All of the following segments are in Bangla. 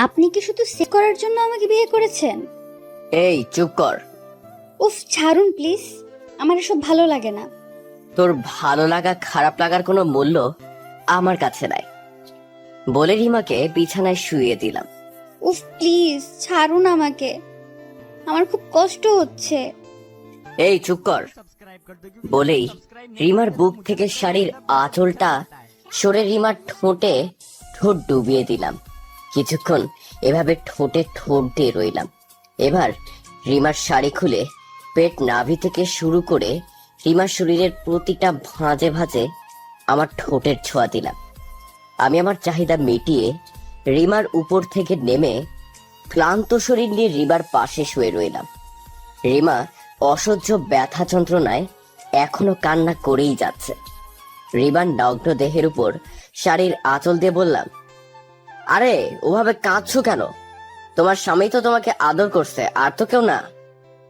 আপনি কি শুধু সেভ করার জন্য আমাকে বিয়ে করেছেন? এই চুপ কর। উফ, ছাড়ুন প্লিজ, আমার এসব ভালো লাগে না। তোর ভালো লাগা খারাপ লাগার কোনো মূল্য আমার কাছে নাই বলে রিমাকে বিছানায় শুইয়ে দিলাম। উফ প্লিজ ছাড়ুন আমাকে, আমার খুব কষ্ট হচ্ছে। এই চুপ কর বলেই রিমার বুক থেকে শাড়ির আঁচলটা সরে রিমার ঠোঁটে ঠোঁট ডুবিয়ে দিলাম। কিছুক্ষণ এভাবে ঠোঁটে ঠোঁট দিয়ে রইলাম। এবার রিমার শাড়ি খুলে পেট নাভি থেকে শুরু করে রিমার শরীরের প্রতিটা ভাঁজে ভাঁজে আমার ঠোঁটের ছোঁয়া দিলাম। আমি আমার চাহিদা মিটিয়ে রিমার উপর থেকে নেমে ক্লান্ত শরীর নিয়ে রিমার পাশে শুয়ে রইলাম। রিমা অসহ্য ব্যথা যন্ত্রণায় এখনো কান্না করেই যাচ্ছে। রিমার নগ্ন দেহের উপর শাড়ির আঁচল দিয়ে বললাম, আরে ওভাবে কাঁদছো কেন? তোমার স্বামী তো তোমাকে আদর করছে, আর তো কেউ না।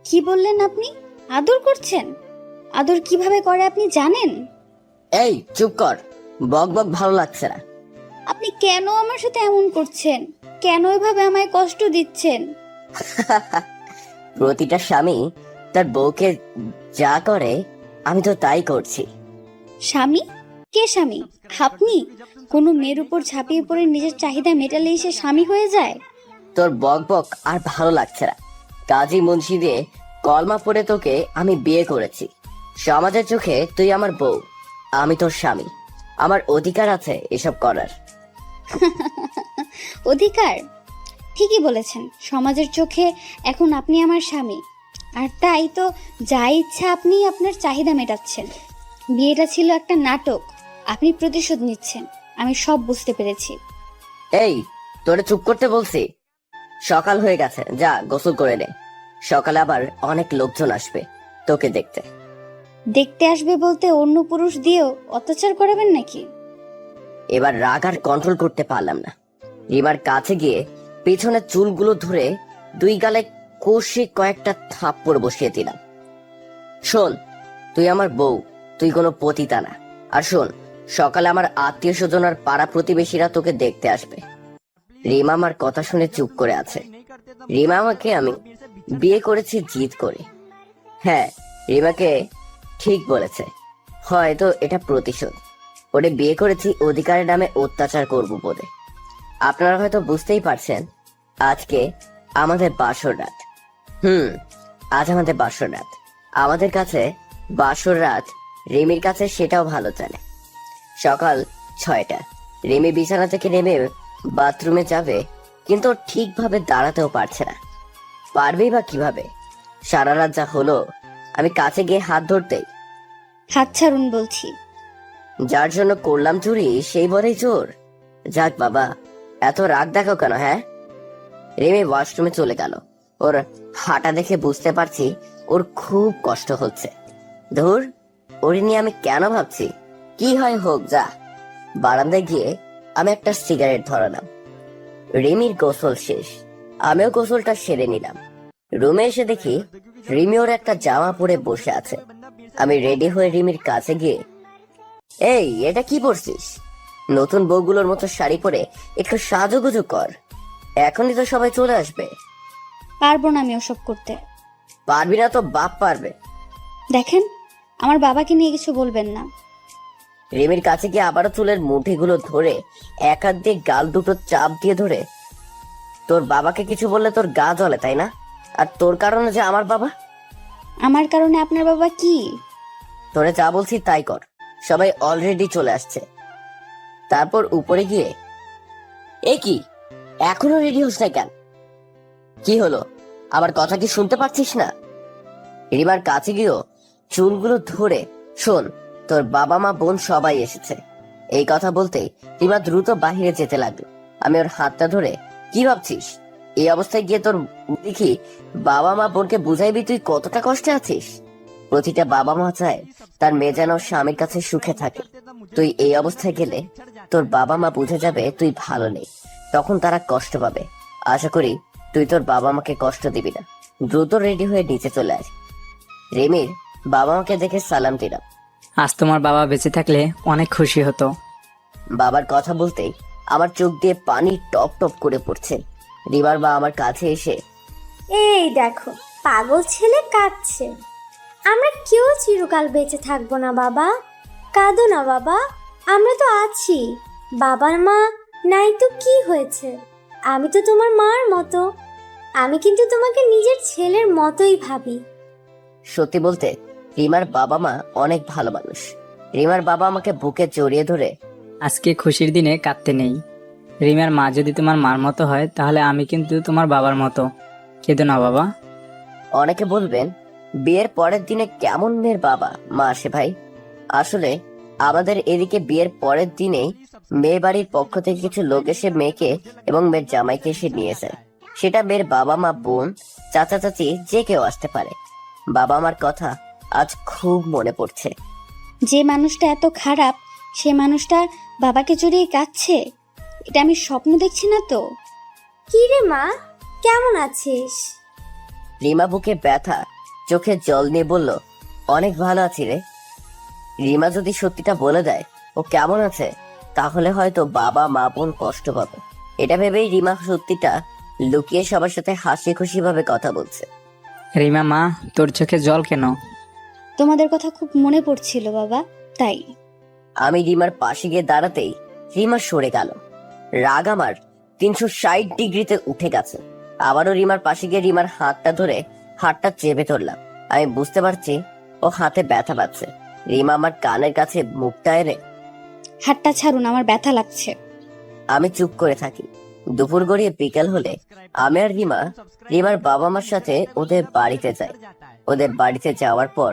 কি বললেন আপনি? আদর করছেন? আদর কিভাবে করে আপনি জানেন? এই চুপ কর, বক বক ভালো লাগছে না। আপনি কেন আমার সাথে এমন করছেন? কেন এভাবে আমায় কষ্ট দিচ্ছেন? প্রতিটা স্বামী তার বউকে যা করে আমি তো তাই করছি। স্বামী? কে স্বামী? আপনি? কোনো মেয়ের উপর ঝাঁপিয়ে পড়ে নিজের চাহিদা মেটালেই সে স্বামী হয়ে যায়? তোর বক বক আর ভালো লাগছে না। কাজী মুন্সি দিয়ে কলমা পড়ে তোকে আমি বিয়ে করেছি। সমাজের চোখে তুই আমার বউ, আমি তোর স্বামী। আমার অধিকার আছে এসব করার। অধিকার? ঠিকই বলেছেন, সমাজের চোখে এখন আপনি আমার স্বামী, আর তাই তো যা ইচ্ছা আপনি আপনার চাহিদা মেটাচ্ছেন। বিয়েটা ছিল একটা নাটক, আপনি প্রতিশোধ নিচ্ছেন, আমি সব বুঝতে পেরেছি। এই তোরে চুপ করতে বলছি। সকাল হয়ে গেছে, যা গোসল করে নে। সকালে আবার অনেক লোকজন আসবে তোকে দেখতে। দেখতে আসবে বলতে অন্য পুরুষ দিয়েও অত্যাচার করাবেন নাকি? এবার রাগ আর কন্ট্রোল করতে পারলাম না। রিমার কাছে গিয়ে পেছনের চুলগুলো ধরে দুই গালে কষে কয়েকটা থাপ্পড় বসিয়ে দিলাম। শোন, তুই আমার বউ, তুই কোনো পতিতা না। আর শোন, সকালে আমার আত্মীয় স্বজন আর পাড়া প্রতিবেশীরা তোকে দেখতে আসবে। রিমা আমার কথা শুনে চুপ করে আছে। রিমা আমাকে আমি বিয়ে করেছি জিদ করে। হ্যাঁ, রিমাকে ঠিক বলেছে, হয়তো এটা প্রতিশোধ। ওরে বিয়ে করেছি অধিকারের নামে অত্যাচার করবো বলে। আপনারা হয়তো বুঝতেই পারছেন, আজকে আমাদের বাসর রাত। আজ আমাদের বাসর রাত। আমাদের কাছে বাসর রাত, রিমির কাছে সেটাও ভালো জানে। সকাল 6টা। রিমি বিছানা থেকে নেমে বাথরুমে যাবে, কিন্তু ও ঠিকভাবে দাঁড়াতেও পারছে না। পারবেই বা কিভাবে? সারা রাত যা হলো, আমি কাছে গিয়ে হাত ধরতেই, হাত ছাড়ুন বলছি। যার জন্য করলাম চুরি সেই বলেই চোর। যাক বাবা, এত রাগ দেখাও কেন? হ্যাঁ। রিমি ওয়াশরুমে চলে গেল। ওর হাঁটা দেখে বুঝতে পারছি ওর খুব কষ্ট হচ্ছে। ধুর, ওর নিয়ে আমি কেন ভাবছি? কি হয় হোক, যা। বারান্দায় গিয়ে আমি একটা সিগারেট ধরালাম। রিমির গোসল শেষ, আমিও গোসলটা সেরে নিলাম। রুমে এসে দেখি রিমি ওর একটা জামা পরে বসে আছে। আমি রেডি হয়ে রিমির কাছে গিয়ে, এই এটা কি পরছিস? নতুন বউগুলোর মতো শাড়ি পরে একটু সাজুগুজু কর, এখনই তো সবাই চলে আসবে। পারবো না আমি ওসব করতে। পারবি না তো বাপ পারবে। দেখেন, আমার বাবাকে নিয়ে কিছু বলবেন না। রিমির কাছে গিয়ে আবারও চুলের মুঠিগুলো ধরে এক হাত দিয়ে গাল দুটো চাপ দিয়ে ধরে, তোর বাবাকে কিছু বললে তোর গা জ্বলে তাই না? আর তোর কারণে যে আমার বাবা। আমার কারণে আপনার বাবা কি? তোরে যা বলছি তাই কর, সবাই অলরেডি চলে আসছে। তারপর উপরে গিয়ে, এ কি, এখনো রেডি হোস না কেন? কি হলো, আবার কথা কি শুনতে পাচ্ছিস না? রিমার কাছে গিয়েও চুলগুলো ধরে, শোন, তোর বাবা মা বোন সবাই এসেছে। এই কথা বলতেই রিমা দ্রুত বাহিরে যেতে লাগলো। আমি ওর হাতটা ধরে, কি ভাবছিস? এই অবস্থায় গিয়ে তোর দেখি বাবা মা বোনকে বুঝাইবি তুই কতটা কষ্টে আছিস। প্রতিটা বাবা মা চায় তার মেয়ে যেন স্বামীর কাছে সুখে থাকে। তুই এই অবস্থায় গেলে তোর বাবা মা বুঝে যাবে তুই ভালো নেই, তখন তারা কষ্ট পাবে। আশা করি তুই তোর বাবা মাকে কষ্ট দিবি না। দ্রুত রেডি হয়ে নিচে চলে আস। রিমির বাবা মাকে দেখে সালাম দিলাম। আজ তোমার বাবা বেঁচে থাকলে অনেক খুশি হতো। বাবার কথা বলতেই আমার চোখ দিয়ে পানি টপ টপ করে পড়ছে। রিমার মা আমার কাছে এসে, এই দেখো, পাগল ছেলে কাঁদছে। আমরা কেউ চিরকাল বেঁচে থাকবো না বাবা, কাঁদো না বাবা, আমরা তো আছি। বাবার মা নাই তো কি হয়েছে, আমি তো তোমার মার মতো। আমি কিন্তু তোমাকে নিজের ছেলের মতোই ভাবি। সত্যি বলতে রিমার বাবা মা অনেক ভালো মানুষ। রিমার বাবা আমাকে বুকে জড়িয়ে ধরে, আজকে খুশির দিনে কাঁদতে নেই। রিমার মা যদি তোমার মার মতো হয় তাহলে আমি কিন্তু তোমার বাবার মতো। কেঁদো না বাবা। অনেকে বলবেন বিয়ের পরের দিনে কেমন মেয়ের বাবা মা আসে ভাই। আসলে আমাদের এদিকে বিয়ের পরের দিনেই মেয়ে বাড়ির পক্ষ থেকে কিছু লোক এসে মেয়েকে এবং মেয়ের জামাইকে এসে নিয়ে যায়। সেটা মেয়ের বাবা মা, বোন, চাচা চাচি যে কেউ আসতে পারে। বাবা মার কথা আজ খুব মনে পড়ছে। যে মানুষটা এত খারাপ, সে মানুষটা বাবাকে জড়িয়ে কাঁদছে। এটা আমি স্বপ্ন দেখছি না তো? কি রে মা, কেমন আছিস? রিমা বুকে ব্যথা, চোখে জল নিয়ে বলল, অনেক ভালো আছি রে। রিমা যদি সত্যিটা বলে দেয় ও কেমন আছে, তাহলে হয়তো বাবা মা বোন কষ্ট পাবে। এটা ভেবেই রিমা সত্যিটা লুকিয়ে সবার সাথে হাসি খুশি ভাবে কথা বলছে। রিমা মা, তোর চোখে জল কেন? তোমাদের কথা খুব মনে পড়ছিল বাবা, তাই। আমি রিমার পাশে গিয়ে দাঁড়াতেই রিমা সরে গেল। রাগ আমার 360 ডিগ্রিতে উঠে গেছে। আবারও রিমার পাশে গিয়ে রিমার হাতটা ধরে হাতটা চেপে ধরলাম। আমি বুঝতে পারছি ও হাতে ব্যথা পাচ্ছে। রিমা আমার কানের কাছে মুখটা এনে, হাতটা ছাড়ুন, আমার ব্যথা লাগছে। আমি চুপ করে থাকি। দুপুর গড়িয়ে বিকেল হলে আমি আর রিমা রিমার বাবা মার সাথে ওদের বাড়িতে যাই। ওদের বাড়িতে যাওয়ার পর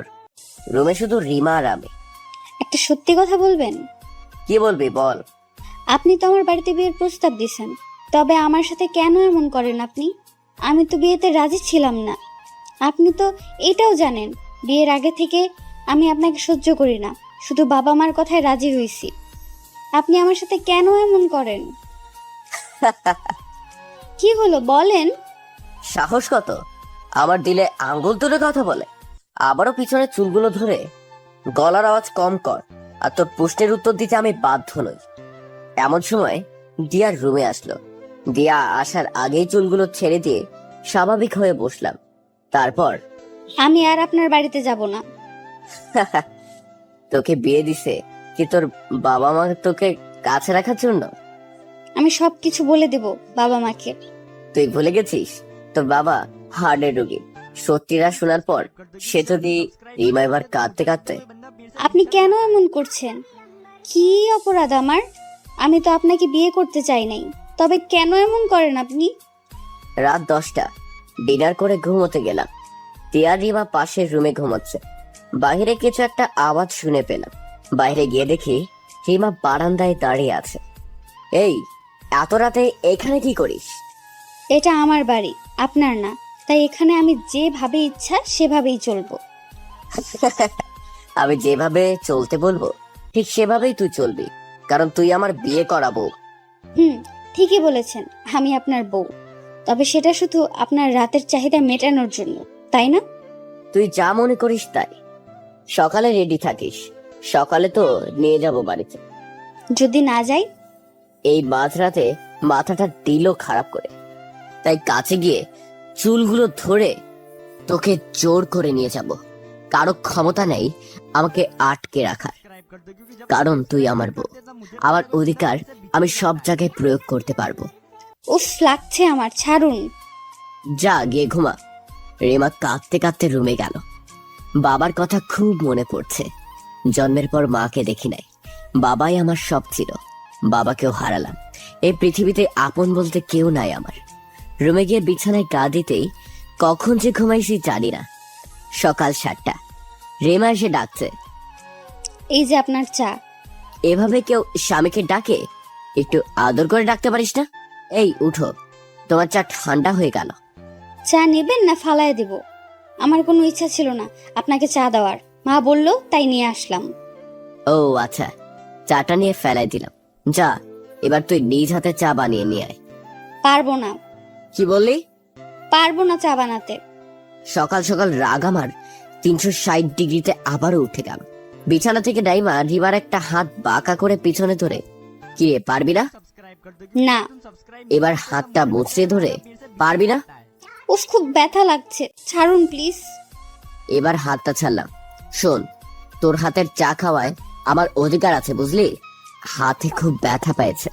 রুমে শুধু রিমা আর আমি। একটা সত্যি কথা বলবেন? কি বলবি বল। আপনি তো আমার বাড়িতে বিয়ের প্রস্তাব দিয়েছেন, তবে আমার সাথে কেন এমন করেন আপনি? আমি তো বিয়েতে রাজি ছিলাম না। আপনি তো এটাও জানেন বিয়ের আগে থেকে আমি আপনাকে সহ্য করি না, শুধু বাবা মার কথায় রাজি হয়েছি। আপনি আমার সাথে কেন এমন করেন? কি হলো বলেন? সাহস কত আমার দিলে আঙ্গুল তুলে কথা বলে। আবারও পিছনে চুলগুলো ধরে, গলার আওয়াজ কম কর, আর তোর প্রশ্নের উত্তর দিতে আমি বাধ্য নই। এমন সময় দিয়ার রুমে আসলো। দিয়া আসার আগেই চুলগুলো ছেড়ে দিয়ে স্বাভাবিক হয়ে বসলাম। তারপর, আমি আর আপনার বাড়িতে যাব না। তোকে বিয়ে দিছে কি তোর বাবা মা তোকে কাছে রাখার জন্য? আমি সবকিছু বলে দেব বাবা মাকে। তুই ভুলে গেছিস তোর বাবা হার্টের রোগী। সত্যিটা শোনার পর সে যদি রিমা এবার কাঁদতে কাঁদতে, আপনি কেন এমন করছেন? কি অপরাধ আমার? আমি তো আপনাকে বিয়ে করতে চাই নাই, তবে কেন এমন করেন আপনি? রাত 10টা, ডিনার করে ঘুমোতে গেলাম। টিয়া রিমা পাশের রুমে ঘুমাচ্ছে। বাইরে কিছু একটা আওয়াজ শুনে পেলাম। বাইরে গিয়ে দেখি রিমা বারান্দায় দাঁড়িয়ে আছে। এই এত রাতে এখানে কি করিস? এটা আমার বাড়ি, আপনার না, তাই এখানে আমি যেভাবে ইচ্ছা সেভাবেই চলবো। আমি যেভাবে চলতে বলবো ঠিক সেভাবেই তুই চলবি, কারণ তুই আমার বিয়ে করাবো। ঠিকই বলেছেন, আমি আপনার বউ, তবে সেটা শুধু আপনার রাতের চাহিদা মেটানোর জন্য, তাই না? তুই যা মনে করিস তাই। সকালে রেডি থাকিস, সকালে তো নিয়ে যাব বাড়িতে। যদি না যাই? এই মাঝরাতে মাথাটা দিল খারাপ করে, তাই কাছে গিয়ে চুলগুলো ধরে তোকে জোর করে নিয়ে যাব। কারো ক্ষমতা নেই আমাকে আটকে রাখার, কারণ তুই আমার বউ। আমার অধিকার আমি সব জায়গায় প্রয়োগ করতে পারবো। উফ, লাগছে আমার, ছাড়ুন। যা গিয়ে ঘুমা। রেমা কাঁদতে কাঁদতে রুমে গেল। বাবার কথা খুব মনে পড়ছে। জন্মের পর মাকে দেখি নাই, বাবাই আমার সব ছিল। বাবাকেও হারালাম। এই পৃথিবীতে আপন বলতে কেউ নাই আমার। রুমে গিয়ে বিছানায় গা দিতেই কখন যে ঘুমাইছি জানি না। সকাল 7টা, রেমা এসে ডাকছে, এই যে আপনার চা। এভাবে কেউ স্বামীকে ডাকে? একটু আদর করে ডাকতে পারিস না? এই উঠো, তোমার চা ঠান্ডা হয়ে গেল। চা নেবেন না ফালায় দেব? আমার কোনো ইচ্ছা ছিল না আপনাকে চা দেওয়ার, মা বললো তাই নিয়ে আসলাম। ও আচ্ছা, চাটা নিয়ে ফেলাই দিলাম। যা, এবার তুই নিজ হাতে চা বানিয়ে নিয়ে আয়। পারবো না। কি বললি? পারবো না চা বানাতে। সকাল সকাল রাগ আমার 360 ডিগ্রিতে আবারও উঠে গেল। বিছানা থেকে ডাইমা রিমার একটা হাত বাঁকা করে পিছনে ধরে, কি রে পারবি না? না। এবার হাতটা মুচড়ে ধরে, পারবি না? উফ, খুব ব্যথা লাগছে, ছাড়ুন প্লিজ। এবার হাতটা ছাড়লাম। শোন, তোর হাতের চা খাওয়ায় আমার অধিকার আছে বুঝলি। হাতে খুব ব্যথা পেয়েছে,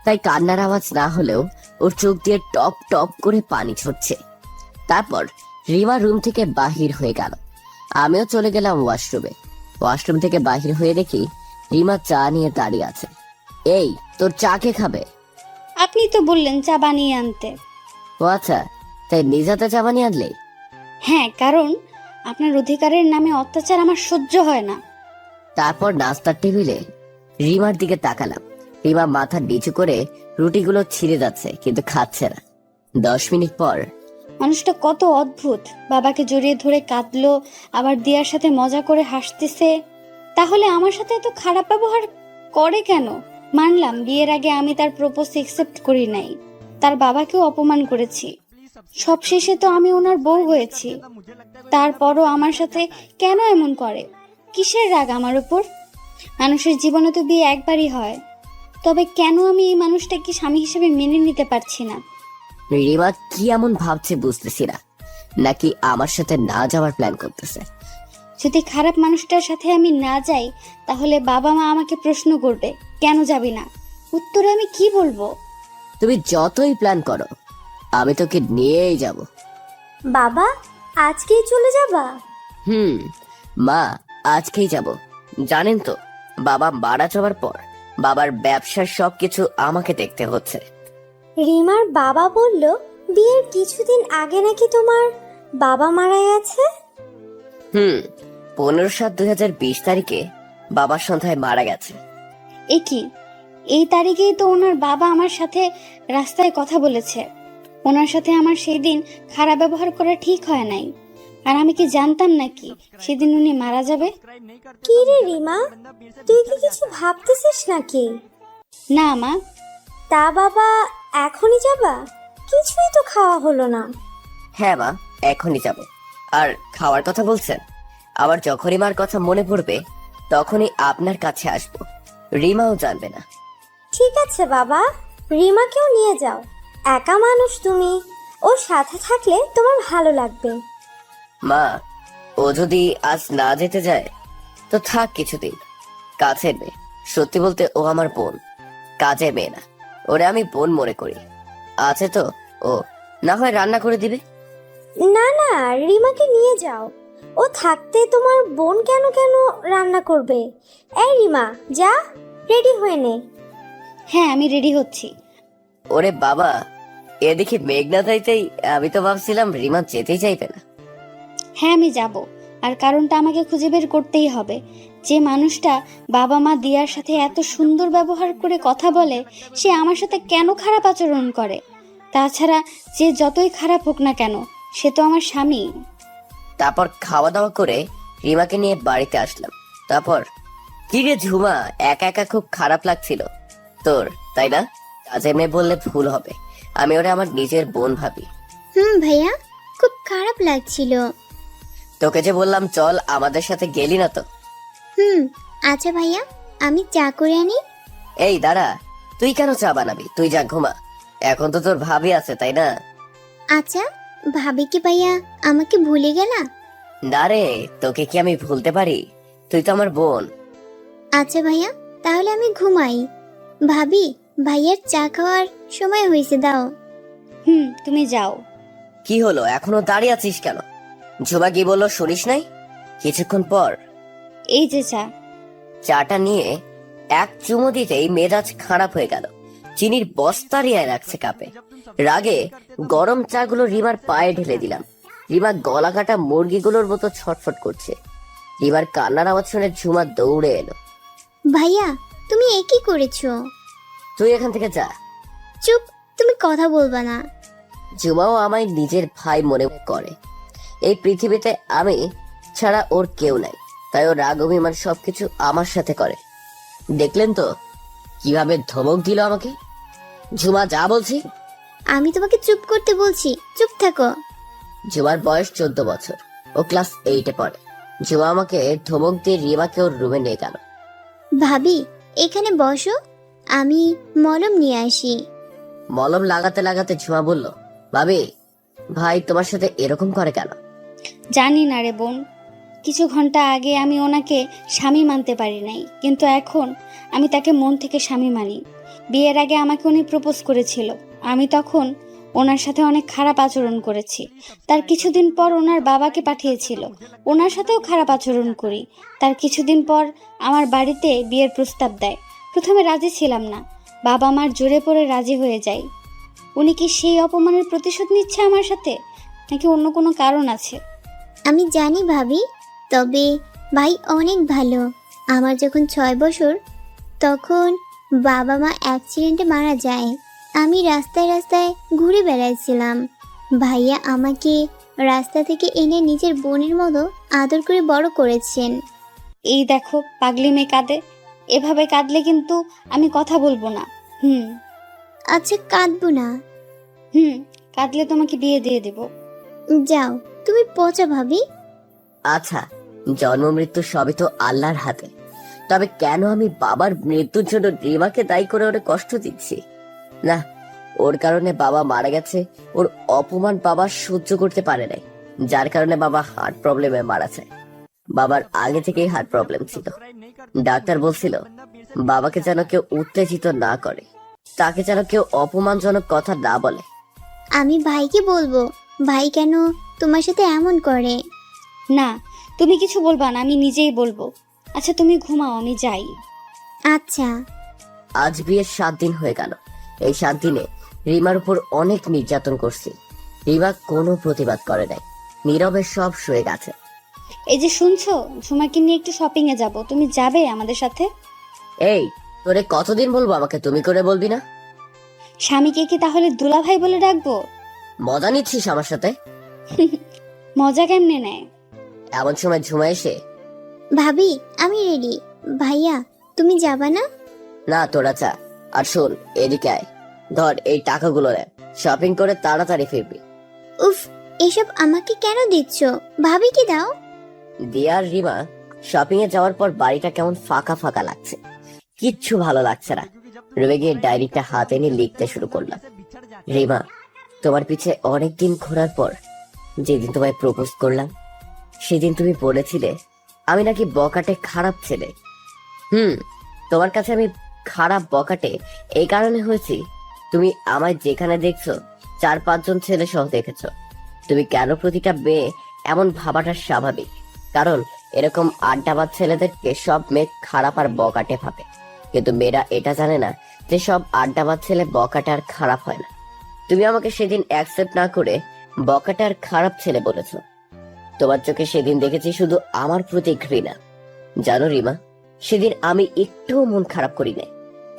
তাই কান্নার আওয়াজ না হলেও ওর চোখ দিয়ে টপ টপ করে পানি ছড়ছে। তারপর রিমা রুম থেকে বাহির হয়ে গেল। আমিও চলে গেলাম ওয়াশরুমে। ওয়াশরুম থেকে বাহির হয়ে দেখি রিমা চা নিয়ে দাঁড়িয়ে আছে। এই, তোর চা কে খাবে? আপনি তো বললেন চা বানিয়ে আনতে। ও আচ্ছা, তাই নিজ হাতে চা বানিয়ে আনলে? হ্যাঁ, কারণ আপনার অধিকারের নামে অত্যাচার আমার সহ্য হয় না। তারপর নাস্তার টেবিলে রিমার দিকে তাকালাম। রিমা মাথা নিচু করে রুটিগুলো ছিঁড়ে যাচ্ছে, কিন্তু খাচ্ছে না। 10 মিনিট পর, মানুষটা কত অদ্ভুত, বাবাকে জড়িয়ে ধরে কাঁদলো, আবার দিয়ার সাথে মজা করে হাসতেছে। তাহলে আমার সাথে এত খারাপ ব্যবহার করে কেন? মানলাম বিয়ের আগে আমি তার প্রপোজ একসেপ্ট করি নাই, তার বাবাকেও অপমান করেছি, সবশেষে তো আমি ওনার বউ হয়েছি। তারপরও আমার সাথে কেন এমন করে? কিসের রাগ আমার উপর? মানুষের জীবনে তো বিয়ে একবারই হয়, তবে কেন আমি এই মানুষটাকে স্বামী হিসেবে মেনে নিতে পারছি না? রিমা কি এমন ভাবছে বুঝতেছি না, নাকি আমার সাথে না যাওয়ার প্ল্যান করতেছে। যদি খারাপ মানুষটার সাথে আমি না যাই, তাহলে বাবা মা আমাকে প্রশ্ন করবে, কেন যাবি না? উত্তরে আমি কি বলবো? তুমি যতই প্ল্যান করো, আমি তোকে নিয়েই যাব। বাবা, আজকেই চলে যাবা? মা, আজকেই যাব। জানেন তো, বাবা মারা যাওয়ার পর বাবার ব্যবসার সবকিছু আমাকে দেখতে হচ্ছে। রিমার বাবা বলল বিয়ের কিছুদিন আগে নাকি তোমার বাবা মারা গেছে। 15/7/2020 তারিখে বাবা সন্ধ্যায় মারা গেছে। এ কি, এই তারিখেই তো ওনার বাবা আমার সাথে রাস্তায় কথা বলেছে। ওনার সাথে আমার সেই দিন খারাপ ব্যবহার করা ঠিক হয় নাই। আর আমি কি জানতাম নাকি সেদিন উনি মারা যাবে? কি রে রিমা, তুই কি কিছু ভাবতেছিস নাকি? না মা। তা বাবা, এখনই যাবা? কিছুই তো খাওয়া হলো না। হ্যাঁ মা, এখনই যাব। আর খাওয়ার কথা বলছেন, আবার যখনই মার কথা মনে পড়বে তখনই আপনার কাছে আসব। রিমাও জানবে না। ঠিক আছে বাবা, রিমাকেও নিয়ে যাও। একা মানুষ তুমি, ওর সাথে থাকলে তোমার ভালো লাগবে। মা, ও যদি আজ না যেতে যায় তো থাক কিছুদিন। কাছের মেয়ে, সত্যি বলতে ও আমার বোন, কাজের মেয়ে না। ওরে আমি বোন মনে করি। আছে তো, ও না হয় রান্না করে দিবে। না না, রিমাকে নিয়ে যাও। ও থাকতে তোমার বোন কেন কেন রান্না করবে? এই রিমা, যা, রেডি হয়ে নে। হ্যাঁ, আমি রেডি হচ্ছি। ওরে বাবা, এদিকে মেঘনা যাইতেই আমি তো ভাবছিলাম রিমা যেতেই চাইবে না। হ্যাঁ, আমি যাব। আর কারণটা আমাকে খুঁজে বের করতেই হবে। যে মানুষটা বাবা মা দিয়ার সাথে এত সুন্দর ব্যবহার করে কথা বলে, সে আমার সাথে কেন খারাপ আচরণ করে? তাছাড়া যে যতই খারাপ হোক না কেন, সে তো আমার স্বামী। তারপর খাওয়া দাওয়া করে রিমাকে নিয়ে বাড়িতে আসলাম। তারপর, কি রে ঝুমা, একা একা খুব খারাপ লাগছিল তোর, তাই না? কাজের মেয়ে বললে ভুল হবে, আমি ওরে আমার নিজের বোন ভাবি। ভাইয়া, খুব খারাপ লাগছিল। তোকে যে বললাম চল, আমাদের সাথে গেলি না তো। আচ্ছা ভাইয়া, আমি চা করে আনি। এই দাঁড়া, তুই কেন চা বানাবি? তুই যা ঘুমা, এখন তো তোর ভাবি আছে, তাই না? আচ্ছা, ভাবি কি ভাইয়া আমাকে ভুলে গেলা? না রে, তোকে কি আমি ভুলতে পারি? তুই তো আমার বোন। আচ্ছা ভাইয়া, তাহলে আমি ঘুমাই। ভাবি, ভাইয়ার চা খাওয়ার সময় হয়েছে, দাও। তুমি যাও। কি হলো, এখনো দাঁড়িয়ে আছিস কেন? ঝুমা কি বললো শুনিস নাই? কিছুক্ষণ পর এই যে চা। চাটা নিয়ে এক চুমো দিতেই মেজাজ খারাপ হয়ে গেল। চিনির বস্তা রিয়ায় রাখছে কাপে। রাগে গরম চাগুলো রিমার পায়ে ঢেলে দিলাম। রিমা গলা কাটা মুরগিগুলোর মতো ছটফট করছে। রিমার কান্নার আওয়াজ শুনে ঝুমা দৌড়ে এলো। ভাইয়া, তুমি এ কি করেছো? তুই এখান থেকে যা। চুপ, তুমি কথা বলবা না। ঝুমাও আমায় নিজের ভাই মনে করে। এই পৃথিবীতে আমি ছাড়া ওর কেউ নাই, তাই ও রাগ অভিমান সবকিছু আমার সাথে করে। দেখলেন তো কিভাবে ধমক দিল আমাকে? ঝুমা, যা বলছি। আমি তোমাকে চুপ করতে বলছি, চুপ থাকো। ঝুমার বয়স 14 বছর, ও ক্লাস 8-এ পড়ে। ঝুমা আমাকে ধমক দিয়ে রিমাকে ওর রুমে নিয়ে গেল। ভাবি এখানে বসো, আমি মলম নিয়ে আসি। মলম লাগাতে লাগাতে ঝুমা বলল, ভাবি ভাই তোমার সাথে এরকম করে কেন? জানি না রে বোন, কিছু ঘন্টা আগে আমি ওনাকে স্বামী মানতে পারি নাই, কিন্তু এখন আমি তাকে মন থেকে স্বামী মানি। বিয়ের আগে আমাকে উনি প্রপোজ করেছিল, আমি তখন ওনার সাথে অনেক খারাপ আচরণ করেছি। তার কিছুদিন পর ওনার বাবাকে পাঠিয়েছিল, ওনার সাথেও খারাপ আচরণ করি। তার কিছুদিন পর আমার বাড়িতে বিয়ের প্রস্তাব দেয়। প্রথমে রাজি ছিলাম না, বাবা মার জোরে পড়ে রাজি হয়ে যায়। উনি কি সেই অপমানের প্রতিশোধ নিচ্ছে আমার সাথে, নাকি অন্য কোনো কারণ আছে? আমি জানি ভাবি, তবে ভাই অনেক ভালো। আমার যখন 6 বছর তখন বাবা মা অ্যাক্সিডেন্টে মারা যায়। আমি রাস্তায় রাস্তায় ঘুরে বেড়াচ্ছিলাম। ভাইয়া আমাকে রাস্তা থেকে এনে নিজের বোনের মতো আদর করে বড় করেছেন। এই দেখো পাগলি মেয়ে কাঁদে, এভাবে কাঁদলে কিন্তু আমি কথা বলবো না। আচ্ছা কাঁদবো না। কাঁদলে তোমাকে বিয়ে দিয়ে দেব। যাও তুমি পচা ভাবি। আচ্ছা, জন্ম মৃত্যু সবই তো আল্লাহর হাতে, তবে কেন আমি বাবার মৃত্যুর জন্য রিমাকে দায়ী করে ওরে কষ্ট দিচ্ছি? না, ওর কারণে বাবা মারা গেছে, ওর অপমান বাবা সহ্য করতে পারে নাই, যার কারণে বাবা হার্ট প্রবলেমে মারা যায়। বাবার আগে থেকেই হার্ট প্রবলেম ছিল। ডাক্তার বলছিল বাবাকে যেন কেউ উত্তেজিত না করে, তাকে যেন কেউ অপমানজনক কথা না বলে। আমি ভাইকে বলবো, ভাই কেন তোমার সাথে এমন করে। না, তুমি কিছু বলবা না, আমি নিজেই বলবো। আচ্ছা তুমি ঘুমাও, আমি যাই। আচ্ছা। আজ বিয়ের 7 দিন হয়ে গেল। এই 7 দিনে রিমার উপর অনেক নির্যাতন করছি। রিমা কোনো প্রতিবাদ করে নাই, নীরবে সব শুয়ে গেছে। এই যে শুনছো, ঝুমাকে নিয়ে একটু শপিং এ যাব, তুমি যাবে আমাদের সাথে? এই, তোরে কতদিন বলবো আমাকে তুমি করে বলবি না? স্বামীকে কি তাহলে দুলাভাই বলে ডাকবো? মজা নিচ্ছিস আমার সাথে? মজা কেমনে নেয়? এমন সময় ঝুমা এসে, ভাবি আমি রেডি। ভাইয়া তুমি যাবা না? না তোরা চা। আর শোন, এদিকে আয়, ধর এই টাকাগুলো নে, শপিং করে তাড়াতাড়ি ফিরবি। উফ, এসব আমাকে কেন দিচ্ছ? ভাবিকে দাও। দিয়া আর রিমা শপিং এ যাওয়ার পর বাড়িটা কেমন ফাঁকা ফাঁকা লাগছে, কিচ্ছু ভালো লাগছে না। রুমে গিয়ে ডায়েরিটা হাতে নিয়ে লিখতে শুরু করলাম। রিমা, তোমার পিছে অনেকদিন ঘোরার পর যেদিন তোমায় প্রপোজ করলাম, সেদিন তুমি বলেছিলে আমি নাকি বকাটে খারাপ ছেলে। তোমার কাছে আমি খারাপ বকাটে এই কারণে হয়েছি, তুমি আমায় যেখানে দেখছো 4-5 জন ছেলে সহ দেখেছো। তুমি কেন প্রতিটা মেয়ে এমন ভাবাটা স্বাভাবিক, কারণ এরকম আড্ডাবাজ ছেলেদেরকে সব মেয়ে খারাপ আর বকাটে ভাবে। কিন্তু মেয়েরা এটা জানে না যে সব আড্ডাবাজ ছেলে বকাটে আর খারাপ হয় না। তুমি আমাকে সেদিন অ্যাকসেপ্ট না করে বকাটে আর খারাপ ছেলে বলেছো। তোমার চোখে সেদিন দেখেছি শুধু আমার প্রতি ঘৃণা। জানো রিমা, সেদিন আমি একটুও মন খারাপ করি নাই,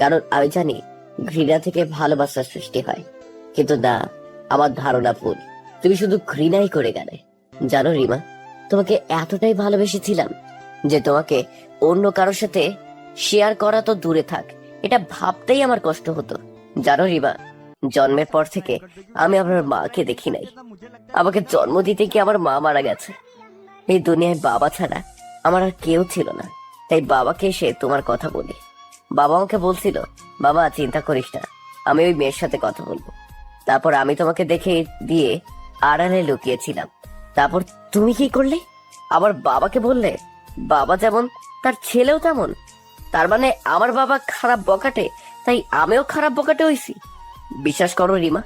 কারণ আমি জানি ঘৃণা থেকে ভালোবাসার সৃষ্টি হয়। কিন্তু না, আমার ধারণা ভুল, তুমি শুধু ঘৃণাই করে গেলে। জানো রিমা, তোমাকে এতটাই ভালোবেসেছিলাম যে তোমাকে অন্য কারোর সাথে শেয়ার করা তো দূরে থাক, এটা ভাবতেই আমার কষ্ট হতো। জানো রিমা, জন্মের পর থেকে আমি আমার মাকে দেখি নাই। আমাকে জন্ম দিতে গিয়ে আমার মা মারা গেছে। এই দুনিয়ায় বাবা ছাড়া আমার আর কেউ ছিল না, তাই বাবাকে এসে তোমার কথা বলি। বাবা আমাকে বলছিল, বাবা চিন্তা করিস না, আমি ওই মেয়ের সাথে কথা বলবো। তারপর আমি তোমাকে দেখে দিয়ে আড়ালে লুকিয়েছিলাম। তারপর তুমি কি করলে? আবার বাবাকে বললে বাবা যেমন তার ছেলেও তেমন। তার মানে আমার বাবা খারাপ বকাটে, তাই আমিও খারাপ বকাটে হইছি। বিশ্বাস করো রিমা,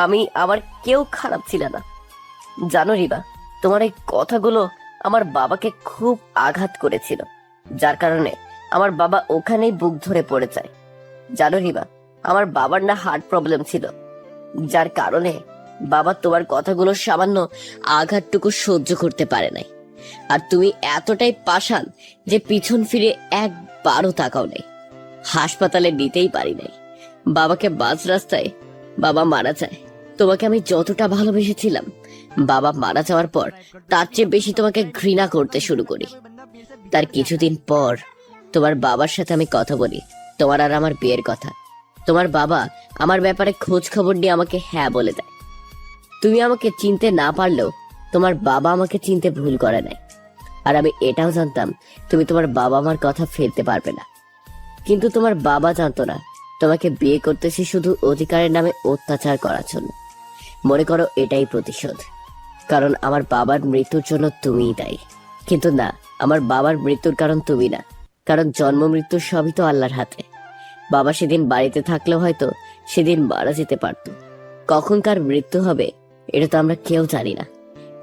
আমি আমার কেউ খারাপ ছিল না। জানো রিমা, তোমার এই কথাগুলো আমার বাবাকে খুব আঘাত করেছিল, যার কারণে আমার বাবা ওখানেই বুক ধরে পড়ে যায়। জানো রিমা, আমার বাবার না হার্ট প্রবলেম ছিল, যার কারণে বাবা তোমার কথাগুলো সামান্য আঘাতটুকু সহ্য করতে পারে নাই। আর তুমি এতটাই পাষাণ যে পিছন ফিরে একবারও তাকাও নাই। হাসপাতালে নিতেই পারি নাই বাবাকে। বাস রাস্তায় বাবা মারা যায়। তোমাকে আমি যতটা ভালোবেসেছিলাম, বাবা মারা যাওয়ার পর তার চেয়ে বেশি তোমাকে ঘৃণা করতে শুরু করি। তার কিছুদিন পর তোমার বাবার সাথে আমি কথা বলি, তোমার আর আমার বিয়ের কথা। তোমার বাবা আমার ব্যাপারে খোঁজ খবর নিয়ে আমাকে হ্যাঁ বলে দেয়। তুমি আমাকে চিনতে না পারলেও তোমার বাবা আমাকে চিনতে ভুল করে নাই। আর আমি এটাও জানতাম তুমি তোমার বাবা মার কথা ফেলতে পারবে না। কিন্তু তোমার বাবা জানতো না তোমাকে বিয়ে করতেছি শুধু অধিকারের নামে অত্যাচার করার জন্য। মনে করো এটাই প্রতিশোধ, কারণ আমার বাবার মৃত্যুর জন্য তুমিই দায়ী। কিন্তু না, আমার বাবার মৃত্যুর কারণ তুমি না, কারণ জন্ম মৃত্যু সবই তো আল্লাহর হাতে। বাবা সেদিন বাড়িতে থাকলেও হয়তো সেদিন মারা যেতে পারত। কখনকার মৃত্যু হবে এটা তো আমরা কেউ জানি না।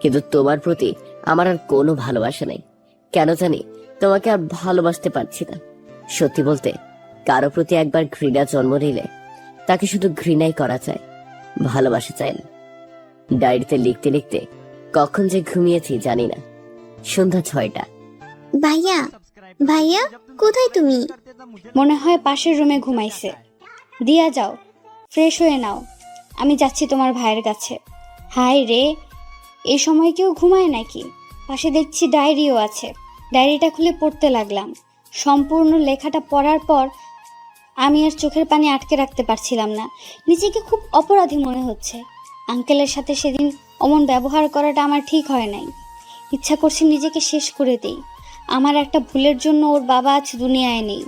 কিন্তু তোমার প্রতি আমার আর কোনো ভালোবাসা নেই। কেন জানি তোমাকে আর ভালোবাসতে পারছি না। সত্যি বলতে, কারো প্রতি একবার ঘৃণা জন্ম নিলে তাকে শুধু ঘৃণাই করা যায়, ভালোবাসা চায় না। ডায়েরিতে লিখতে লিখতে কখন যে ঘুমিয়েছি জানি না। সন্ধ্যা 6টা। ভাইয়া, ভাইয়া কোথায় তুমি? মনে হয় পাশের রুমে ঘুমাইছে। দিয়া যাও, ফ্রেশ হয়ে নাও, আমি যাচ্ছি তোমার ভাইয়ের কাছে। হায় রে, এই সময় কেউ ঘুমায় নাকি? পাশে দেখছি ডায়েরিও আছে। ডায়েরিটা খুলে পড়তে লাগলাম। সম্পূর্ণ লেখাটা পড়ার পর আমি আর চোখের পানি আটকে রাখতে পারছিলাম না। নিজেকে খুব অপরাধী মনে হচ্ছে। আঙ্কেলের সাথে সেদিন অমন ব্যবহার করাটা আমার ঠিক হয় নাই। ইচ্ছা করছে নিজেকে শেষ করে দেই। আমার একটা ভুলের জন্য ওর বাবা আজ দুনিয়ায় নেই।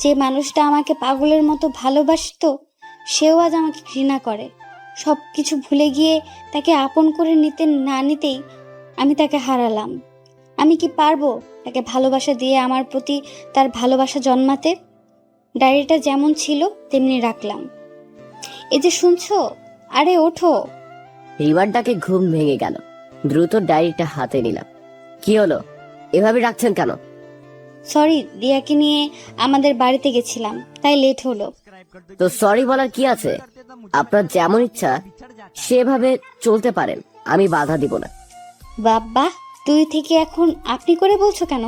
যে মানুষটা আমাকে পাগলের মতো ভালোবাসতো সেও আজ আমাকে ঘৃণা করে। সব কিছু ভুলে গিয়ে তাকে আপন করে নিতে না নিতেই আমি তাকে হারালাম। আমি কি পারবো তাকে ভালোবাসা দিয়ে আমার প্রতি তার ভালোবাসা জন্মাতে? ডায়েরিটা যেমন ছিল তেমনি রাখলাম। এই যে শুনছো, আরে ওঠো। রিমার ডাকে ঘুম ভেঙে গেল। দ্রুত ডায়েরিটা হাতে নিলাম। কি হলো, এভাবে রাখছেন কেন? সরি, দিয়াকে নিয়ে আমাদের বাড়িতে গেছিলাম, তাই লেট হলো। তো সরি বলার কি আছে? আপনার যেমন ইচ্ছা সেভাবে চলতে পারেন, আমি বাধা দিব না। বাবা, তুই থেকে এখন আপনি করে বলছো কেন?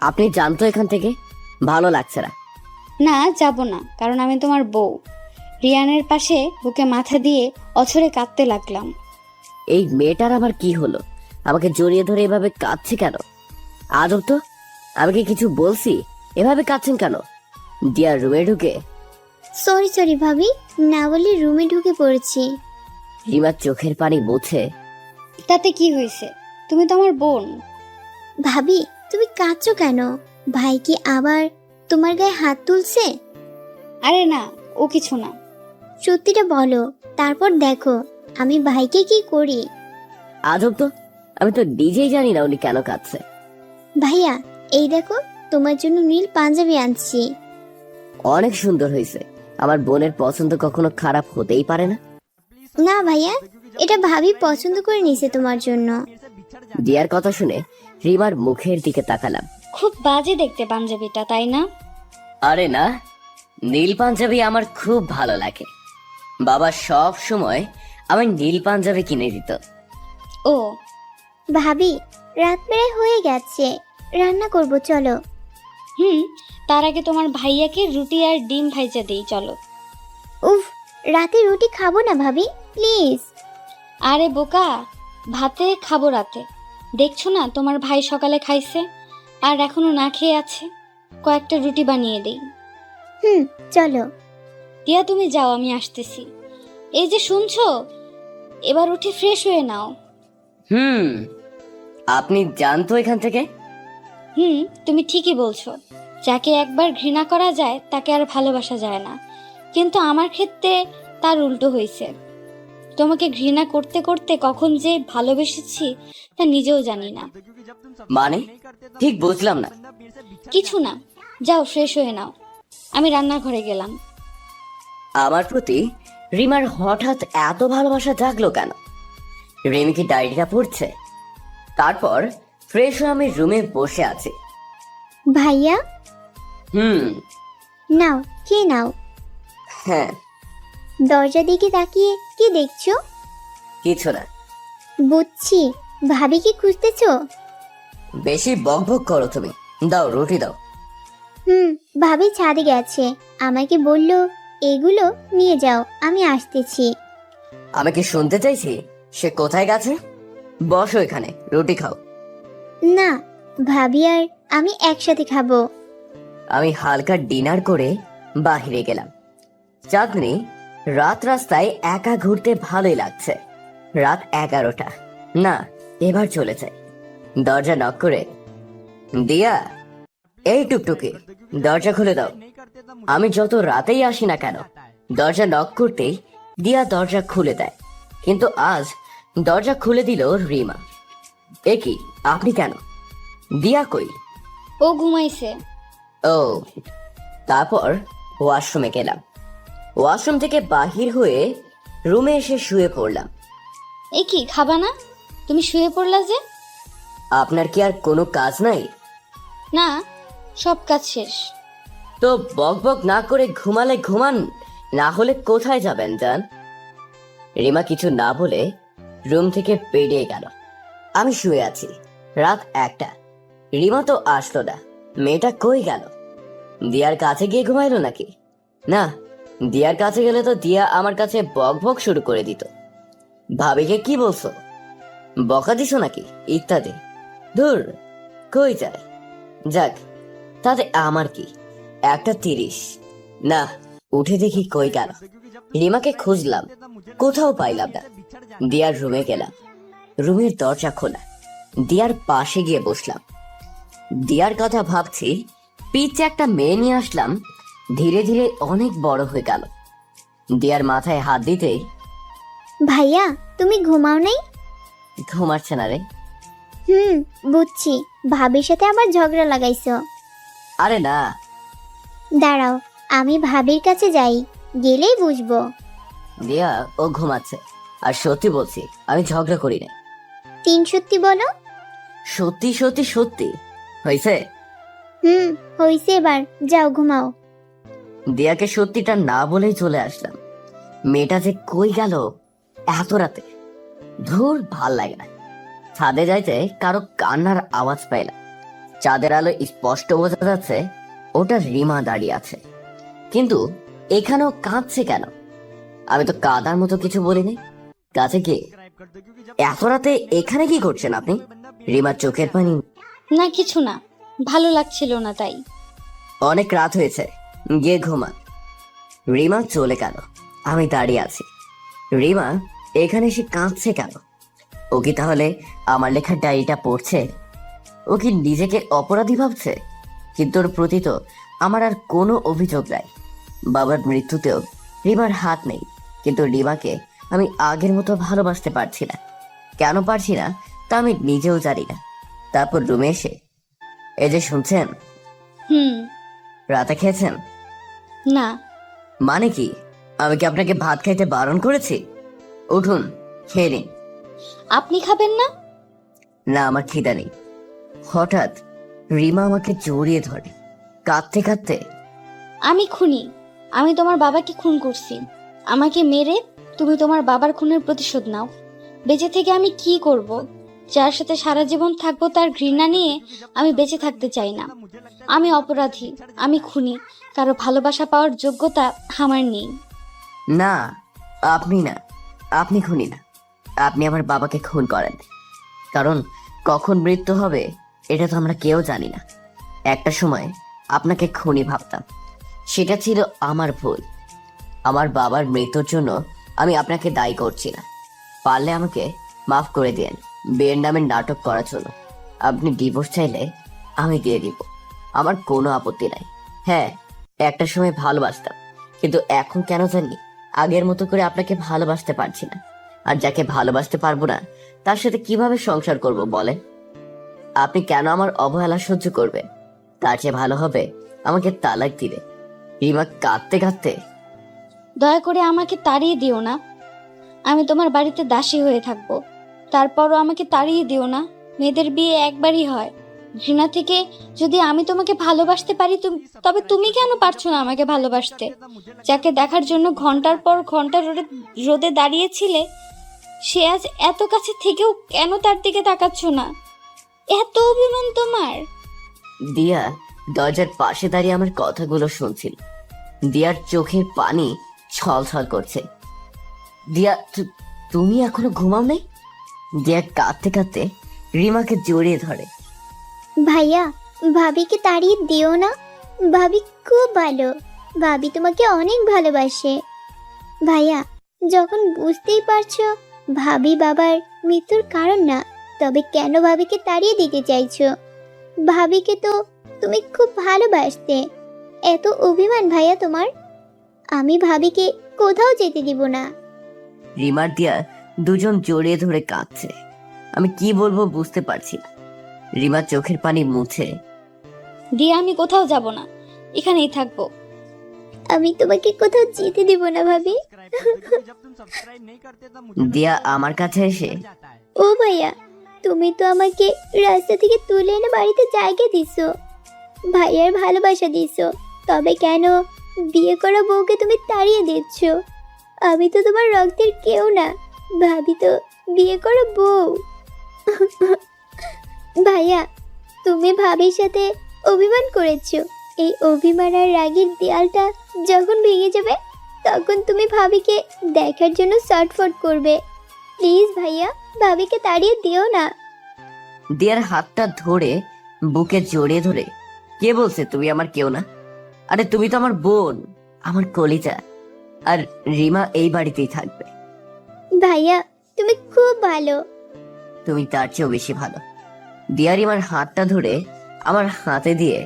আপনি জানতো এখান থেকে ভালো লাগছে না। না, যাব না, কারণ আমি তোমার বউ। রিয়ানের পাশে বুকে মাথা দিয়ে অছরে কাঁদতে লাগলাম। এই মেয়েটার আবার কি হলো? আমাকে জড়িয়ে ধরে এভাবে কাঁদছে কেন? আদব তো, আমি কি কিছু বলছি? এভাবে কাঁদছেন কেন? দিয়ার রুমে ঢুকে সরি সরি ভাবি, না বলে রুমে ঢুকে পড়েছি। রিমার চোখের পানি মুছে তাতে কি হয়েছে? তুমি তো আমার বোন। ভাবি, তুমি কাঁদছো কেন? ভাই কি আবার তোমার গায়ে হাত তুলছে? আরে না, ও কিছু না। সত্যিটা বলো, তারপর দেখো আমি ভাইকে কি করি। আদব তো, আমি তো নিজেই জানি না উনি কেন কাঁদছে। ভাইয়া, এই দেখো তোমার জন্য নীল পাঞ্জাবি আনছি। অনেক সুন্দর হয়েছে। আমার বোনের পছন্দ কখনো খারাপ হতেই পারে না। না ভাইয়া, এটা ভাবি পছন্দ করে নিছে তোমার জন্য। দিয়ার কথা শুনে রিমার মুখের দিকে তাকালাম। খুব বাজে দেখতে পাঞ্জাবিটা, তাই না? আরে না, নীল পাঞ্জাবি আমার খুব ভালো লাগে। বাবা সব সময় আমার নীল পাঞ্জাবি কিনে দিত। ও ভাবি, রাত প্রায় হয়ে গেছে, রান্না করব চলো। তার আগে তোমার ভাইয়াকে রুটি আর ডিম ভাইজা দেই, চলো। উফ, রাতে রুটি খাবো না ভাবি, প্লিজ। আরে বোকা, ভাতে খাবো রাতে। দেখছো না তোমার ভাই সকালে খাইছে আর এখনো না খেয়ে আছে। কয়েকটা রুটি বানিয়ে দেই। চলো। দিয়া তুমি যাও, আমি আসতেছি। এই যে শুনছো, এবার উঠে ফ্রেশ হয়ে নাও। আপনি জানতো এখান থেকে? তুমি ঠিকই বলছো। যাকে একবার ঘৃণা করা যায় তাকে আর ভালোবাসা যায় না। কিন্তু আমার ক্ষেত্রে তার উল্টো হয়েছে। তোমাকে ঘৃণা করতে করতে কখন যে ভালোবেসেছি তা নিজেও জানি না। মানে ঠিক বুঝলাম না। কিছু না, যাও ফ্রেশ হয়ে নাও। আমি রান্নাঘরে গেলাম। আমার প্রতি রিমার হঠাৎ এত ভালোবাসা জাগলো কেন? রিমি কি ডায়েরিটা পড়ছে? তারপর ফ্রেশ হয়ে আমি রুমে বসে আছি। ভাইয়া, হুম। নাও, খেয়ে নাও। হ্যাঁ। দরজা দিকে তাকিয়ে কি দেখছো? কিছু না। বুঝছি, ভাবি কি খুঁজতেছো? বেশি বকবক করো তুমি। দাও, রুটি দাও। ভাবি ছাদে গেছে, আমাকে বললো এগুলো নিয়ে যাও, আমি আসতেছি। আমি কি শুনতে চাইছি সে কোথায় গেছে? বসো এখানে, রুটি খাও। না, ভাবি আর আমি একসাথে খাবো। আমি হালকা ডিনার করে বাহিরে গেলাম। চাঁদনি, রাত রাস্তায় একা ঘুরতে ভালোই লাগছে। রাত 11টা। না, এবার চলে যাই। দরজা নক করে, দিয়া, এই টুকটুকি, দরজা খুলে দাও। আমি যত রাতেই আসি না কেন, দরজা নক করতেই দিয়া দরজা খুলে দেয়। কিন্তু আজ দরজা খুলে দিল রিমা। এ কি, আপনি কেন? দিয়া কই? ও ঘুমাইছে। ও, তারপর ওয়াশরুমে গেলাম। ওয়াশরুম থেকে বাহির হয়ে রুমে এসে শুয়ে পড়লাম। এ কি, খাবা না? তুমি শুয়ে পড়লা যে? আপনার কি আর কোনো কাজ নাই? না, সব কাজ শেষ। তো বক বক না করে ঘুমালে ঘুমান, না হলে কোথায় যাবেন যান? রিমা কিছু না বলে রুম থেকে বেরিয়ে গেল। আমি শুয়ে আছি, রাত 1টা। রিমা তো আসলো না। মেয়েটা কই গেল? দিয়ার কাছে গিয়ে ঘুমাইলো নাকি? না, দিয়ার কাছে গেলে তো দিয়া আমার কাছে বক বক শুরু করে দিত। ভাবিকে কি বলছো, বকা দিছো নাকি, ইত্যাদি। ধুর, কই যায়। যাক, তাতে আমার কি, 1:30। না, উঠে দেখি কই গেল। রিমাকে খুঁজলাম, কোথাও পাইলাম না। দিয়ার রুমে গেলাম, রুমের দরজা খোলা। দিয়ার পাশে গিয়ে বসলাম। দিয়ার কথা ভাবছি, পিছে একটা মেয়ে নিয়ে আসলাম। ধীরে ধীরে অনেক বড় হয়ে গেল। দিয়ার মাথায় হাত দিতেই, ভাইয়া তুমি ঘুমাও নাই? ঘুমাচ্ছে না রে। বুঝছি, ভাবির সাথে আবার ঝগড়া লাগাইছো। আরে না। দাঁড়াও, আমি ভাবির কাছে যাই, গেলেই বুঝবো। দিয়া ও ঘুমাচ্ছে। আর সত্যি বলছি, আমি ঝগড়া করি না। সত্যি বলো। সত্যি সত্যি সত্যি। হয়েছে? হইছে, এবার যাও ঘুমাও। দিয়াকে সত্যিটা না বলেই চলে আসলাম। মেয়েটা যে কই গেল এত রাতে, ধুর, ভাল লাগে না। ছাদে যাইতে কারো কান্নার আওয়াজ পাইলাম। চাঁদের আলো স্পষ্ট বোঝা যাচ্ছে ওটা রিমা দাঁড়িয়ে আছে। কিন্তু এখানেও কাঁদছে কেন? আমি তো কাঁদার মতো কিছু বলিনি। কাছে গিয়ে, এত রাতে এখানে কি করছেন আপনি? রিমার চোখের পানি। না, কিছু না, ভালো লাগছিল না তাই। অনেক রাত হয়েছে, গিয়ে ঘুমা। রিমা চলে গেল। আমি দাঁড়িয়ে আছি। রিমা এখানে এসে কাঁদছে কেন? ও কি তাহলে আমার লেখা ডায়েরিটা পড়ছে? ও কি নিজেকে অপরাধী ভাবছে? কিন্তু ওর প্রতি তো আমার আর কোনো অভিযোগ নাই। বাবার মৃত্যুতেও রিমার হাত নেই। কিন্তু রিমাকে আমি আগের মতো ভালোবাসতে পারছি না। কেন পারছি না তা আমি নিজেও জানি না। তারপর রুমে এসে, এই যে শুনছেন, হুম। রাতে খেয়েছেন? না। মানে কি, আমি কি আপনাকে ভাত খাইতে বারণ করেছি? উঠুন, খেয়ে নিন। আপনি খাবেন না? না, আমার খিদা নেই। হঠাৎ রিমা আমাকে জড়িয়ে ধরে, কাঁদতে কাঁদতে। আমি খুনি। আমি তোমার বাবাকে খুন করছি। আমাকে মেরে তুমি তোমার বাবার খুনের প্রতিশোধ নাও। বেঁচে থেকে আমি কি করব? যার সাথে সারা জীবন থাকবো তার ঘৃণা নিয়ে আমি বেঁচে থাকতে চাই না। আমি অপরাধী, আমি খুনি। কারো ভালোবাসা পাওয়ার যোগ্যতা আমার নেই। না, আপনি না, আপনি খুনি না। আপনি আমার বাবাকে খুন করেন। কারণ কখন মৃত্যু হবে এটা তো আমরা কেউ জানি না। একটা সময় আপনাকে খুনি ভাবতাম, সেটা ছিল আমার ভুল। আমার বাবার মৃত্যুর জন্য আমি আপনাকে দায়ী করছি না। পারলে আমাকে মাফ করে দিন। বিয়ের নামে নাটক করার জন্য আপনি ডিভোর্স চাইলে আমি দিয়ে দিব, আমার কোনো আপত্তি নাই। হ্যাঁ, একটা সময় ভালোবাসতাম, কিন্তু এখন কেন জানি আগের মতো করে আপনাকে ভালোবাসতে পারছি না। আর যাকে ভালোবাসতে পারবো না তার সাথে কিভাবে সংসার করব বলেন? আপনি কেন আমার অবহেলা সহ্য করবেন? তার চেয়ে ভালো হবে আমাকে তালাক দিলে। রিমা কাঁদতে কাঁদতে, দয়া করে আমাকে তাড়িয়ে দিও না। আমি তোমার বাড়িতে দাসী হয়ে থাকবো, তারপরও আমাকে তাড়িয়ে দিও না। মেয়েদের বিয়ে একবারই হয়। ঘৃণা থেকে যদি আমি তোমাকে ভালোবাসতে পারি, তবে তুমি কেন পারছো না আমাকে ভালোবাসতে? যাকে দেখার জন্য ঘন্টার পর ঘন্টা রোদে দাঁড়িয়েছিলে, সে আজ এত কাছে থেকেও কেন তার দিকে তাকাচ্ছ না? এত অভিমান তোমার? দিয়া দরজার পাশে দাঁড়িয়ে আমার কথাগুলো শুনছিল। দিয়ার চোখের পানি ছলছল করছে। দিয়া, তুমি এখনো ঘুমাও নাই? দিয়া কাঁদতে কাঁদতে রিমাকে জড়িয়ে ধরে। ভাইয়া, ভাবিকে তাড়িয়ে দিও না। ভাবি খুব ভালো, ভাবি তোমাকে অনেক ভালোবাসে। ভাইয়া, যখন বুঝতেই পারছো ভাবি বাবার মৃত্যুর কারণ না, তবে কেন ভাবিকে তাড়িয়ে দিতে চাইছো? ভাবিকে তো তুমি খুব ভালোবাসতে। এত অভিমান ভাইয়া তোমার? আমি ভাবিকে কোথাও যেতে দিব না। রিমার দিয়া দুজন জড়িয়ে ধরে কাঁদছে। আমি কি বলবো বুঝতে পারছি না। রিমা চোখের পানি মুছে, দিয়া আমি কোথাও যাব না, এখানেই থাকবো। আমি তোমাকে কোথাও যেতে দিব না ভাবি। দিয়া আমার কাছে এসে, ও ভাইয়া, তুমি তো আমাকে রাস্তা থেকে তুলে এনে বাড়িতে জায়গা দিছো, ভাইয়ার ভালোবাসা দিছো, তবে কেন বিয়ে করা বউকে তুমি তাড়িয়ে দিচ্ছ? আমি তো তোমার রক্তের কেউ না, ভাবি তো বিয়ে করা বউ। ভাইয়া, তুমি ভাবির সাথে অভিমান করেছো। এই অভিমান আর রাগের দেয়ালটা যখন ভেঙে যাবে, তখন তুমি ভাবিকে দেখার জন্য ছটফট করবে। প্লিজ ভাইয়া, ভাবিকে তাড়িয়ে দিও না। দিয়ার হাতটা ধরে বুকে জড়িয়ে ধরে, কে বলছে তুমি আমার কেউ না? আরে তুমি তো আমার বোন, আমার কলিজা। আর রিমা এই বাড়িতেই থাকবে। ভাইয়া, তুমি খুব ভালো। তুমি তার চেয়েও বেশি ভালো। দিয়া রিমার হাতটা ধরে আমার হাতে দিয়ে,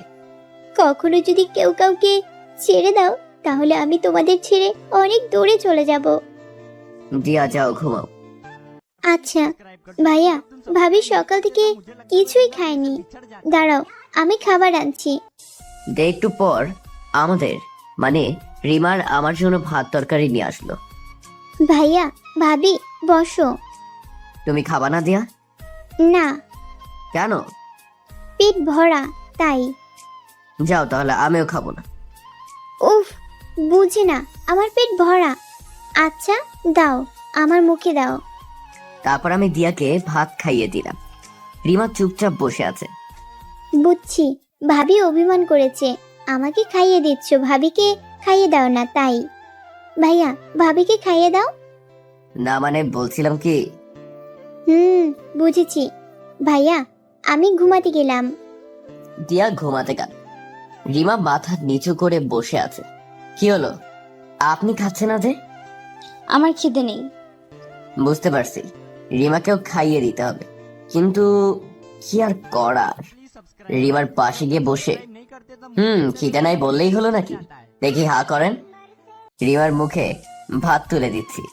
কখনো যদি কেউ কাউকে ছেড়ে দাও, তাহলে আমি তোমাদের ছেড়ে অনেক দূরে চলে যাব। দিয়া যাও ঘুমাও। আচ্ছা ভাইয়া, ভাবি সকাল থেকে কিছুই খায়নি। দাঁড়াও, আমি খাবার আনছি। দে একটু পর আমাদের মানে রিমার আমার জন্য ভাত তরকারি নিয়ে আসলো। ভাইয়া, ভাবি বসো। তুমি খাবা না দিয়া? না, কেন? পেট ভরা তাই। যাও তাহলে, আমিও খাবো না। উফ, বুঝি না, আমার পেট ভরা। আচ্ছা দাও, আমার মুখে দাও। তারপর আমি দিয়াকে ভাত খাইয়ে দিলাম। রিমা চুপচাপ বসে আছে। বুঝছি, ভাবি অভিমান করেছে, আমাকে খাইয়ে দিচ্ছ, ভাবিকে খাইয়ে দাও না তাই। ভাইয়া, ভাবিকে খাইয়ে দাও। না মানে বলছিলাম কি, বুঝেছি। ভাইয়া, আমি ঘুমাতে গেলাম। দিয়া ঘুমাতে গেল। রিমা মাথা নিচু করে বসে আছে। কি হলো, আপনি খাচ্ছেন না যে? আমার খিদে নেই। বুঝতে পারছি, রিমাকেও খাইয়ে দিতে হবে, কিন্তু কি আর করার। রিমার পাশে গিয়ে বসে, খিদে নাই বললেই হলো নাকি? দেখি হা করেন। রিমার মুখে ভাত তুলে দিচ্ছি।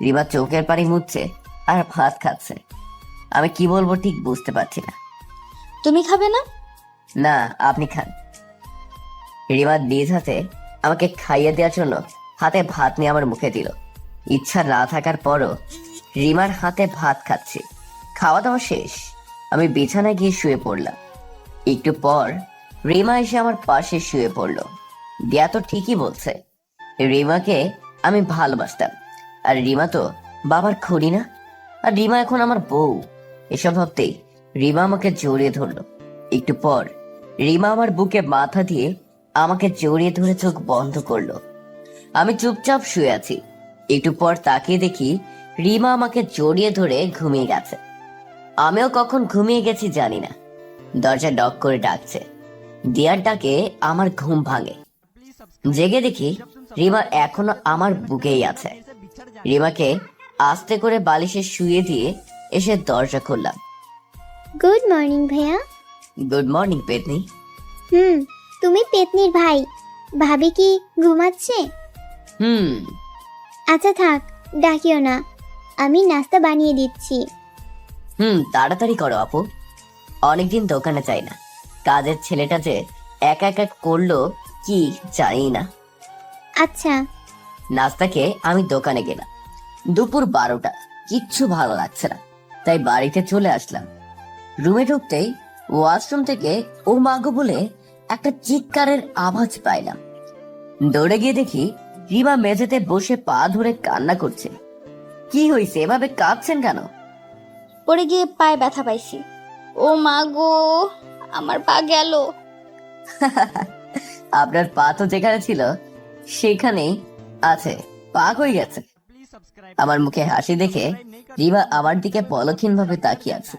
রিমা চোখের পানি মুছছে আর ভাত খাচ্ছে। আমি কি বলবো ঠিক বুঝতে পারছি না। তুমি খাবে না? না, আপনি খান। রিমা নিজ হাতে আমাকে খাইয়ে দেওয়ার জন্য হাতে ভাত নিয়ে আমার মুখে দিল। ইচ্ছা না থাকার পরও রিমার হাতে ভাত খাচ্ছি। খাওয়া দাওয়া শেষ, আমি বিছানায় গিয়ে শুয়ে পড়লাম। একটু পর রিমা এসে আমার পাশে শুয়ে পড়লো। দিয়া তো ঠিকই বলছে, রিমাকে আমি ভালোবাসতাম, আর রিমা তো বাবার খুনি না, আর রিমা এখন আমার বউ। এসব ভাবতেই রিমা আমাকে জড়িয়ে ধরলো। একটু পর রিমা আমার বুকে মাথা দিয়ে আমাকে জড়িয়ে ধরে চোখ বন্ধ করলো। আমি চুপচাপ শুয়ে আছি। একটু পর তাকিয়ে দেখি রিমা আমাকে জড়িয়ে ধরে ঘুমিয়ে গেছে। আমিও কখন ঘুমিয়ে গেছি জানি না। দরজা নক করে ডাকছে। দিয়ার ডাকে আমার ঘুম ভাঙে। জেগে দেখি রিমা এখনো আমার বুকেই আছে। রিমাকে আস্তে করে বালিশে শুয়ে দিয়ে এসে দরজা খুললাম। গুড মর্নিং ভাইয়া। গুড মর্নিং পেতনি। তুমি পেতনির ভাই। ভাবি কি ঘুমাচ্ছে? আচ্ছা থাক, ডাকিও না, আমি নাস্তা বানিয়ে দিচ্ছি। তাড়াতাড়ি করো আপু, অনেকদিন দোকানে যাই না। কাজের ছেলেটা যে একা একা করলো কি জানি না। আচ্ছা। নাস্তাকে আমি দোকানে গেলাম। দুপুর 12টা, কিচ্ছু ভালো লাগছে না, তাই বাড়িতে চলে আসলাম। রুমে ঢুকতেই ওয়াশরুম থেকে ও মাগো বলে একটা চিৎকারের আওয়াজ পাইলাম। দৌড়ে গিয়ে দেখি রিমা মেঝেতে বসে পা ধরে কান্না করছে। কি হয়েছে, এভাবে কাঁদছেন কেন? পড়ে গিয়ে পায়ে ব্যথা পাইছি। ও মা গো, আমার পা গেল। আপনার পা তো যেখানে ছিল সেখানেই আছে, পা হয়ে গেছে। আমার মুখে হাসি দেখে রিমা আমার দিকে পলক্ষীন ভাবে তাকিয়ে আছে।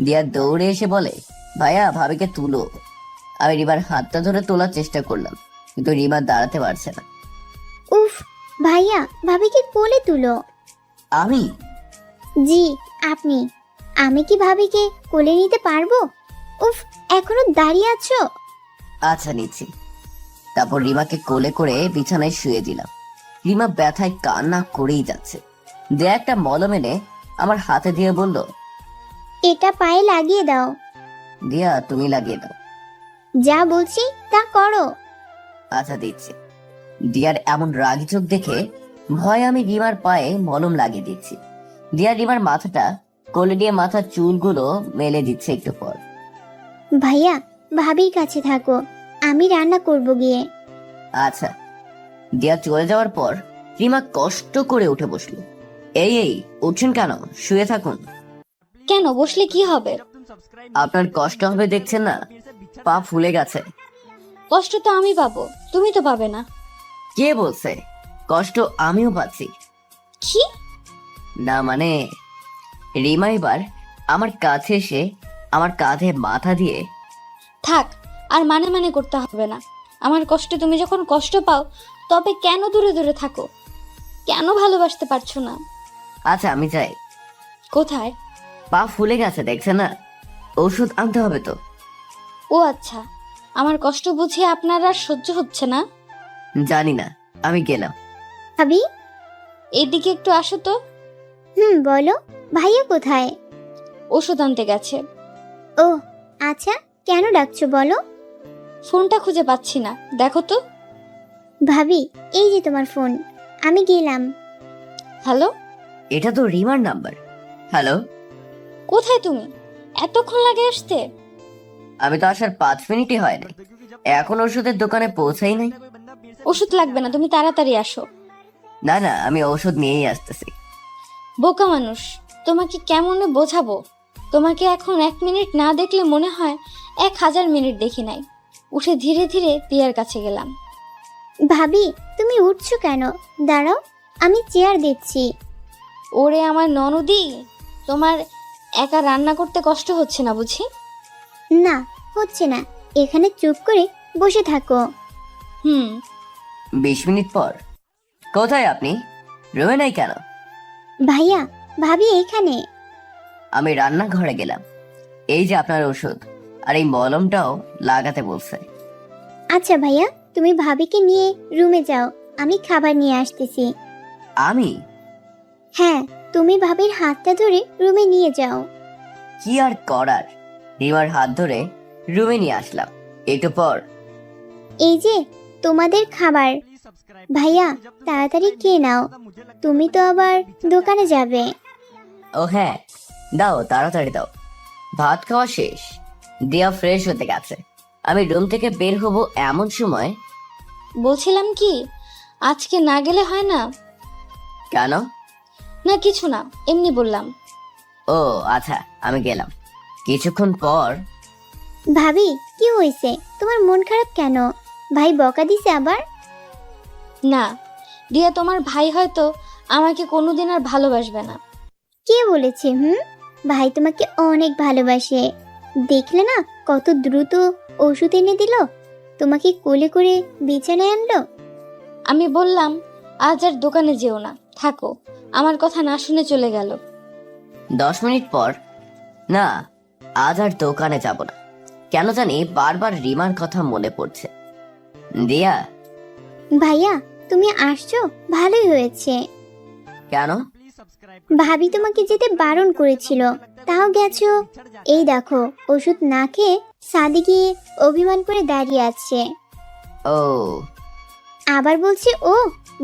দিয়া দৌড়ে এসে বলে, ভাইয়া ভাবিকে তুলো। আমি রিমার হাতটা ধরে তোলার চেষ্টা করলাম, কিন্তু রিমা দাঁড়াতে পারছে না। উফ, ভাইয়া ভাবিকে কোলে তুলো। আমি? জি আপনি। আমি কি ভাবিকে কোলে নিতে পারবো? উফ, এখনো দাঁড়িয়ে আছো? আচ্ছা নিচ্ছি। তারপর রিমাকে কোলে করে বিছানায় শুয়ে দিলাম। রিমা ব্যথায় কান্না করেই যাচ্ছে। দেয়া একটা মলম এনে আমার হাতে দিয়ে বলল, এটা পায়ে লাগিয়ে দাও। দিয়া তুমি লাগিয়ে দাও। যা বলছি তা করো। আচ্ছা দিচ্ছি। দিয়ার এমন রাগি চোখ দেখে ভয়ে আমি রিমার পায়ে মলম লাগিয়ে দিচ্ছি। দিয়া রিমার মাথাটা কোলে দিয়ে মাথার চুলগুলো মেলে দিচ্ছে একটু পর। ভাইয়া, ভাবির কাছে থাকো, আমি রান্না করব গিয়ে। আচ্ছা। দিয়া চলে যাওয়ার পর রিমা কষ্ট করে উঠে বসলো। এই উঠছেন কেন? শুয়ে থাকুন। কেন, বসলে কি হবে? আপনার কষ্ট হবে দেখছেন না, পা ফুলে গেছে। কষ্ট তো আমি পাবো, তুমি তো পাবে না। কে বলছে? কষ্ট আমিও পাচ্ছি। কি? না মানে, রিমা এবার আমার কাছে এসে আমার কাঁধে মাথা দিয়ে, থাক, আর মানে মানে করতে হবে না। আমার কষ্টে তুমি যখন কষ্ট পাও, তবে কেন দূরে দূরে থাকো? কেন ভালোবাসতে পারছো না? আচ্ছা আমি যাই। কোথায়? পা ফুলে গেছে দেখছেন না, ওষুধ আনতে হবে তো। ও আচ্ছা, আমার কষ্ট বুঝিয়ে আপনার আর সহ্য হচ্ছে না? জানি না, আমি গেলাম। ভাবি। এইদিকে একটু আসো তো। বলো, ভাইয়া কোথায়? ওষুধ আনতে গেছে। ও আচ্ছা, কেন ডাকছো বলো? ফোনটা খুঁজে পাচ্ছি না, দেখো তো। ভাবি, এই যে তোমার ফোন, আমি গেলাম। হ্যালো, এটা তো রিমার নাম্বার। হ্যালো। কোথায় তুমি? এতক্ষণ লাগে আসতে? আমি তো আসার 5 মিনিটই হয়নি, এখন ওষুধের দোকানে পৌঁছাই নাই। ওষুধ লাগবে না, তুমি তাড়াতাড়ি আসো। না না, আমি ওষুধ নিয়েই আসতেছি। বোকা মানুষ, তোমাকে কেমনে বোঝাবো? তোমাকে এখন 1 মিনিট না দেখলে মনে হয় 1000 মিনিট দেখি নাই। উঠে ধীরে ধীরে পিয়ার কাছে গেলাম। ভাবি, তুমি উঠছো কেন? দাঁড়াও, আমি চেয়ার দিচ্ছি। ওরে আমার ননদি, তোমার একা রান্না করতে কষ্ট হচ্ছে না বুঝি? না, হচ্ছে না, এখানে চুপ করে বসে থাকো। 20 মিনিট পর। কোথায় আপনি? রুমে নাই কেন? ভাইয়া, ভাবি এখানে। আমি রান্নাঘরে গেলাম। এই যে আপনার ওষুধ, আর এই মলমটাও লাগাতে বলছে। আচ্ছা ভাইয়া, তুমি ভাবিকে নিয়ে রুমে যাও, আমি খাবার নিয়ে আসতেছি। আমি? হ্যাঁ, তুমি ভাবির হাতটা ধরে রুমে নিয়ে যাও। কি আর করার, রিমার হাত ধরে রুমে নিয়ে আসলাম। একটু পর, এই যে তোমাদের খাবার। ভাইয়া, তাড়াতাড়ি খেয়ে নাও, তুমি তো আবার দোকানে যাবে। ও হ্যাঁ, দাও তাড়াতাড়ি দাও। ভাত খাওয়া শেষ, দিয়া ফ্রেশ হতে গেছে। আমি রুম থেকে বের হব এমন সময়, বলছিলাম কি, আজকে না গেলে হয় না? কেন? না কিছু না, এমনি বললাম। ও আচ্ছা, আমি গেলাম। কিছুক্ষণ পর, ভাবি, কি হয়েছে? তোমার মন খারাপ কেন? ভাই বকা দিছে আবার? না, দিয়া তোমার ভাই হয়তো আমাকে কোনোদিন আর ভালোবাসবে না। কে বলেছে? ভাই তোমাকে অনেক ভালোবাসে। দেখলে না কত দ্রুত ওষুধ এনে দিল, তোমাকে কোলে করে বিছানায় আনলো। আমি বললাম আজ আর দোকানে যেও না, থাকো। আমার কথা না শুনে চলে গেল। 10 মিনিট পর, না আজ আর দোকানে যাব না। কেন জানি বারবার রিমার কথা মনে পড়ছে। দিয়া। ভাইয়া, তুমি আসছো, ভালোই হয়েছে। কেন? ভাবি তোমাকে যেতে বারণ করেছিল, তাও গেছো। এই দেখো, ওষুধ না খেয়ে সাদি গিয়ে অভিমান করে দাঁড়িয়ে আছে। ও আবার বলছে ও,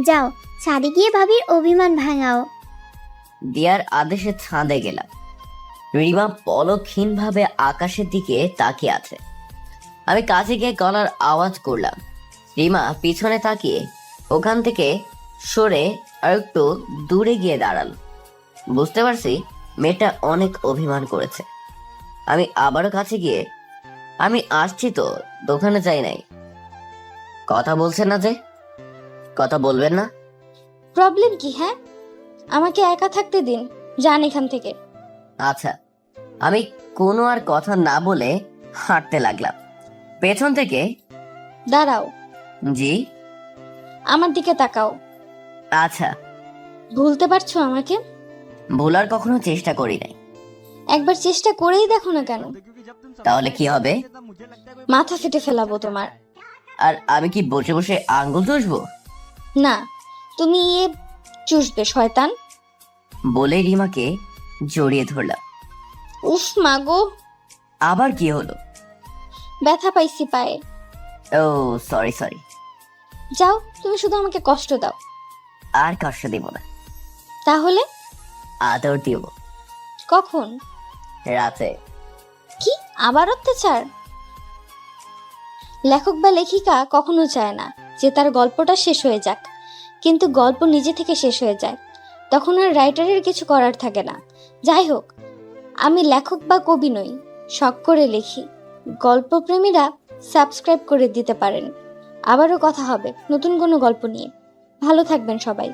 যাও ছাদে গিয়ে ভাবির অভিমান ভাঙাও। দিয়ার আদেশে ছাদে গেলাম। রিমা পলকহীন ভাবে আকাশের দিকে তাকিয়ে আছে। আমি কাছে গিয়ে গলার আওয়াজ করলাম। রিমা পিছনে তাকিয়ে ওখান থেকে সরে আর একটু দূরে গিয়ে দাঁড়ালো। বুঝতে পারছি মেয়েটা অনেক অভিমান করেছে। আমি আবারও কাছে গিয়ে, আমি আসছি তো, দোকানে যাই নাই। কথা বলছেন না যে? কথা বলবেন না? প্রবলেম কি? হ্যাঁ, আমাকে একা থাকতে দিন, যান এখান থেকে। আচ্ছা। আমি কোনো আর কথা না বলে হাঁটতে লাগলাম। পেছন থেকে, দাঁড়াও, জি। আমার দিকে তাকাও। আচ্ছা। ভুলতে পারছো আমাকে? ভোলার কখনো চেষ্টা করি নাই। একবার চেষ্টা করেই দেখো না কেন? তাহলে কি হবে? মাথা ফেটে ফেলাবো তোমার। আর আমি কি বসে বসে আঙ্গুল চুষবো? না, তুমি চুষবে শয়তান। বলে রিমাকে জড়িয়ে ধরলাম। উফ মাগো, আবার কি হলো? ব্যথা পাইছি পায়ে। ও সরি সরি। যাও, তুমি শুধু আমাকে কষ্ট দাও। আর কষ্ট দিব না, তাহলে আদর দিব। কখন? রাতে। কি আবার অত্যাচার? লেখক বা লেখিকা কখনো চায় না যে তার গল্পটা শেষ হয়ে যাক, কিন্তু গল্প নিজে থেকে শেষ হয়ে যায়, তখন আর রাইটারের কিছু করার থাকে না। যাই হোক, আমি লেখক বা কবি নই, শখ করে লিখি। গল্পপ্রেমীরা সাবস্ক্রাইব করে দিতে পারেন। আবারও কথা হবে নতুন কোনো গল্প নিয়ে। ভালো থাকবেন সবাই।